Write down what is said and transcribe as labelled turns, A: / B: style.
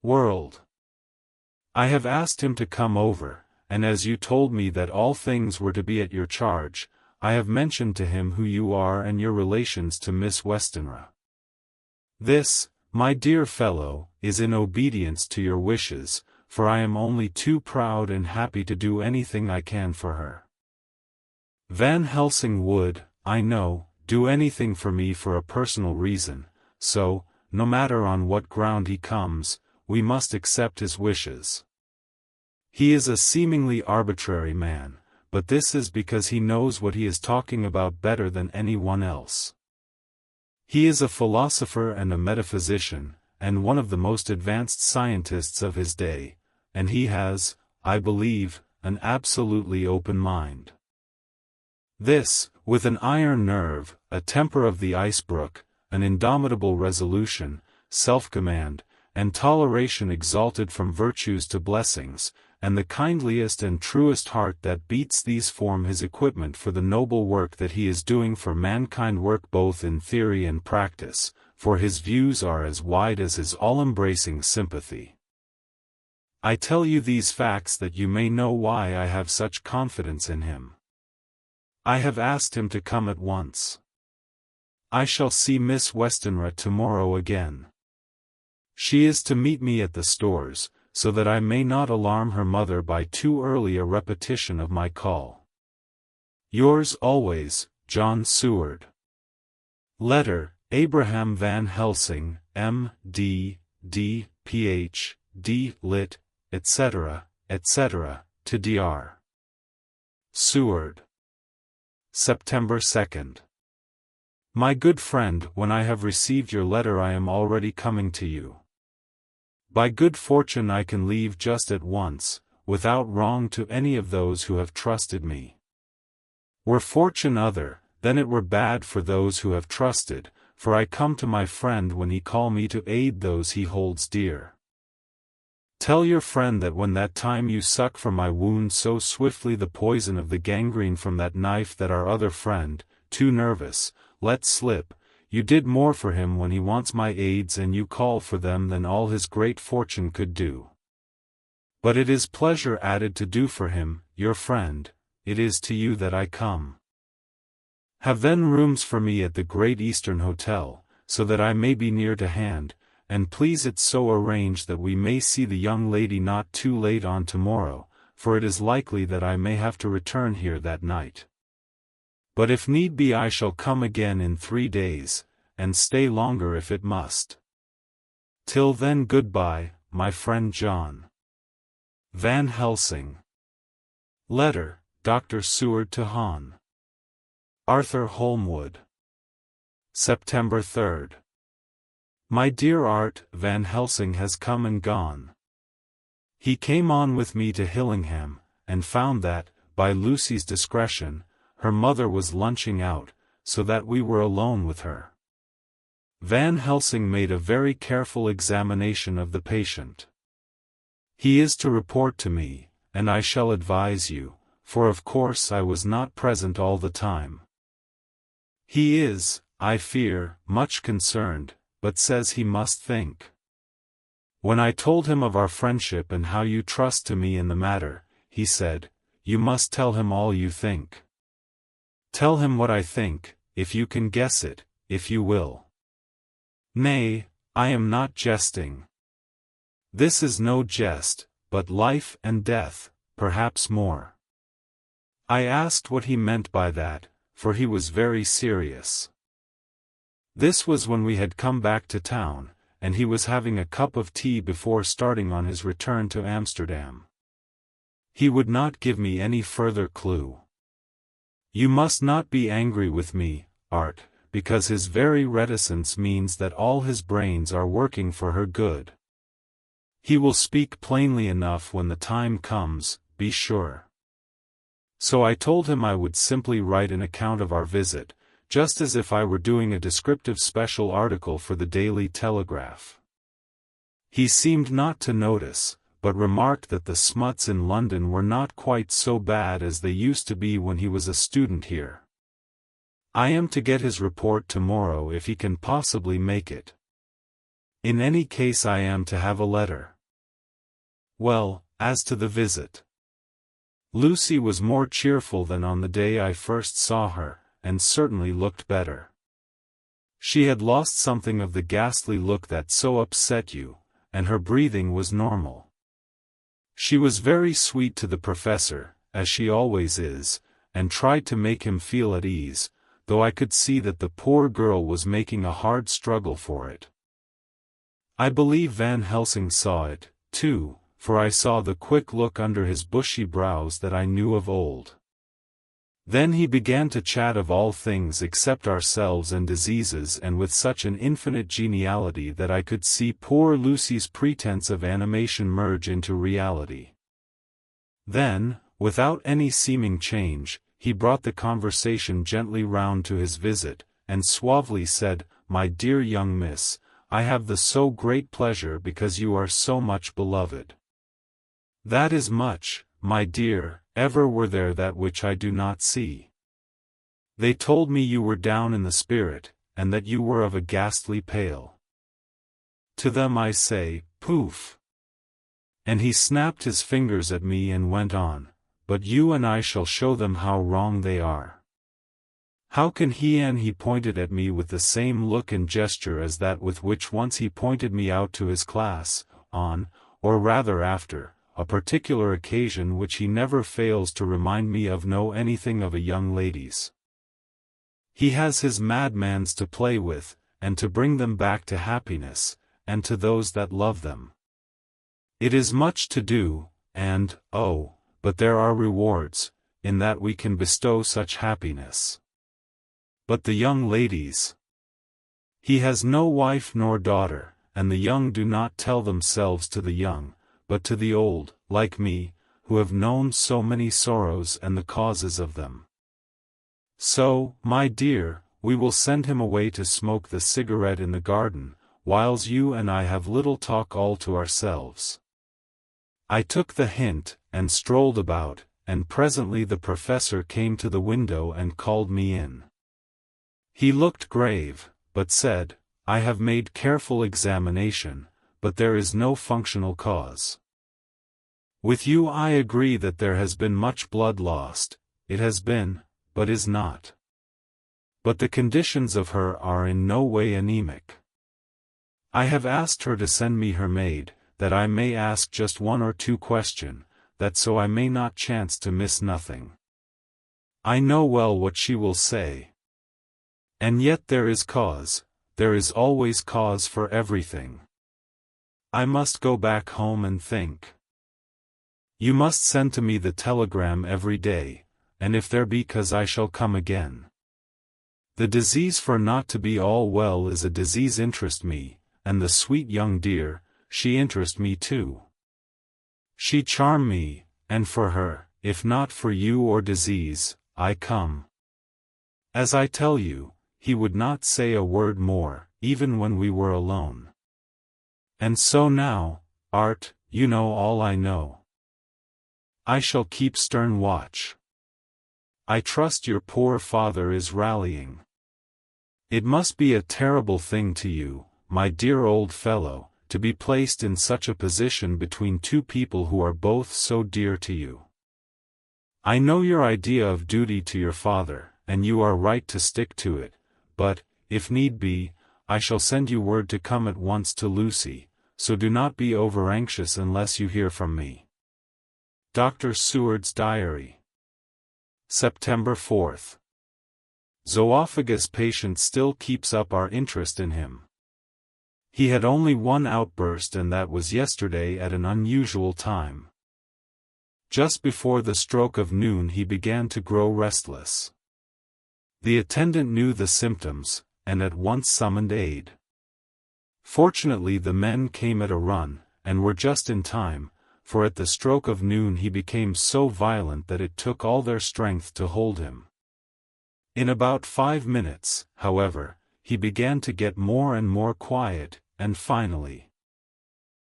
A: world. I have asked him to come over, and as you told me that all things were to be at your charge, I have mentioned to him who you are and your relations to Miss Westenra. This, my dear fellow, is in obedience to your wishes, for I am only too proud and happy to do anything I can for her. Van Helsing would, I know, do anything for me for a personal reason, so, no matter on what ground he comes, we must accept his wishes. He is a seemingly arbitrary man, but this is because he knows what he is talking about better than anyone else. He is a philosopher and a metaphysician, and one of the most advanced scientists of his day, and he has, I believe, an absolutely open mind. This, with an iron nerve, a temper of the ice-brook, an indomitable resolution, self-command, and toleration exalted from virtues to blessings, and the kindliest and truest heart that beats these form his equipment for the noble work that he is doing for mankind, work both in theory and practice, for his views are as wide as his all-embracing sympathy. I tell you these facts that you may know why I have such confidence in him. I have asked him to come at once. I shall see Miss Westenra tomorrow again. She is to meet me at the stores, so that I may not alarm her mother by too early a repetition of my call. Yours always, John Seward. Letter, Abraham Van Helsing, M.D., D. Ph.D. Lit., etc., etc., to Dr. Seward. September 2nd. My good friend, when I have received your letter I am already coming to you. By good fortune I can leave just at once, without wrong to any of those who have trusted me. Were fortune other, then it were bad for those who have trusted, for I come to my friend when he call me to aid those he holds dear. Tell your friend that when that time you suck from my wound so swiftly the poison of the gangrene from that knife that our other friend, too nervous, let slip, you did more for him when he wants my aids and you call for them than all his great fortune could do. But it is pleasure added to do for him, your friend, it is to you that I come. Have then rooms for me at the Great Eastern Hotel, so that I may be near to hand, and please it so arrange that we may see the young lady not too late on tomorrow, for it is likely that I may have to return here that night. But if need be I shall come again in 3 days, and stay longer if it must. Till then goodbye, my friend John. Van Helsing. Letter, Dr. Seward to Hon. Arthur Holmwood. September 3rd. My dear Art, Van Helsing has come and gone. He came on with me to Hillingham, and found that, by Lucy's discretion, her mother was lunching out, so that we were alone with her. Van Helsing made a very careful examination of the patient. He is to report to me, and I shall advise you, for of course I was not present all the time. He is, I fear, much concerned, but says he must think. When I told him of our friendship and how you trust to me in the matter, he said, "You must tell him all you think." Tell him what I think, if you can guess it, if you will. Nay, I am not jesting. This is no jest, but life and death, perhaps more. I asked what he meant by that, for he was very serious. This was when we had come back to town, and he was having a cup of tea before starting on his return to Amsterdam. He would not give me any further clue. You must not be angry with me, Art, because his very reticence means that all his brains are working for her good. He will speak plainly enough when the time comes, be sure. So I told him I would simply write an account of our visit, just as if I were doing a descriptive special article for the Daily Telegraph. He seemed not to notice, but remarked that the smuts in London were not quite so bad as they used to be when he was a student here. I am to get his report tomorrow if he can possibly make it. In any case I am to have a letter. Well, as to the visit. Lucy was more cheerful than on the day I first saw her, and certainly looked better. She had lost something of the ghastly look that so upset you, and her breathing was normal. She was very sweet to the professor, as she always is, and tried to make him feel at ease, though I could see that the poor girl was making a hard struggle for it. I believe Van Helsing saw it, too, for I saw the quick look under his bushy brows that I knew of old. Then he began to chat of all things except ourselves and diseases, and with such an infinite geniality that I could see poor Lucy's pretense of animation merge into reality. Then, without any seeming change, he brought the conversation gently round to his visit, and suavely said, "My dear young miss, I have the so great pleasure because you are so much beloved. That is much, my dear, ever were there that which I do not see. They told me you were down in the spirit, and that you were of a ghastly pale. To them I say, poof!" And he snapped his fingers at me and went on, "But you and I shall show them how wrong they are. How can he?" And he pointed at me with the same look and gesture as that with which once he pointed me out to his class, on, or rather after, a particular occasion which he never fails to remind me of know anything of a young lady's. He has his madmans to play with, and to bring them back to happiness, and to those that love them. It is much to do, and, oh, but there are rewards, in that we can bestow such happiness. But the young ladies. He has no wife nor daughter, and the young do not tell themselves to the young, but to the old, like me, who have known so many sorrows and the causes of them. So, my dear, we will send him away to smoke the cigarette in the garden, whiles you and I have little talk all to ourselves." I took the hint, and strolled about, and presently the professor came to the window and called me in. He looked grave, but said, "I have made careful examination, but there is no functional cause. With you I agree that there has been much blood lost, it has been, but is not. But the conditions of her are in no way anemic. I have asked her to send me her maid, that I may ask just one or two questions, that so I may not chance to miss nothing. I know well what she will say. And yet there is cause, there is always cause for everything. I must go back home and think. You must send to me the telegram every day, and if there be cause I shall come again. The disease for not to be all well is a disease interest me, and the sweet young dear, she interest me too. She charm me, and for her, if not for you or disease, I come. As I tell you, he would not say a word more, even when we were alone. And so now, Art, you know all I know. I shall keep stern watch. I trust your poor father is rallying. It must be a terrible thing to you, my dear old fellow, to be placed in such a position between two people who are both so dear to you. I know your idea of duty to your father, and you are right to stick to it, but, if need be, I shall send you word to come at once to Lucy, so do not be over-anxious unless you hear from me. Dr. Seward's Diary. September 4th. Zoophagus patient still keeps up our interest in him. He had only one outburst, and that was yesterday at an unusual time. Just before the stroke of noon he began to grow restless. The attendant knew the symptoms, and at once summoned aid. Fortunately the men came at a run, and were just in time, for at the stroke of noon he became so violent that it took all their strength to hold him. In about 5 minutes, however, he began to get more and more quiet, and finally,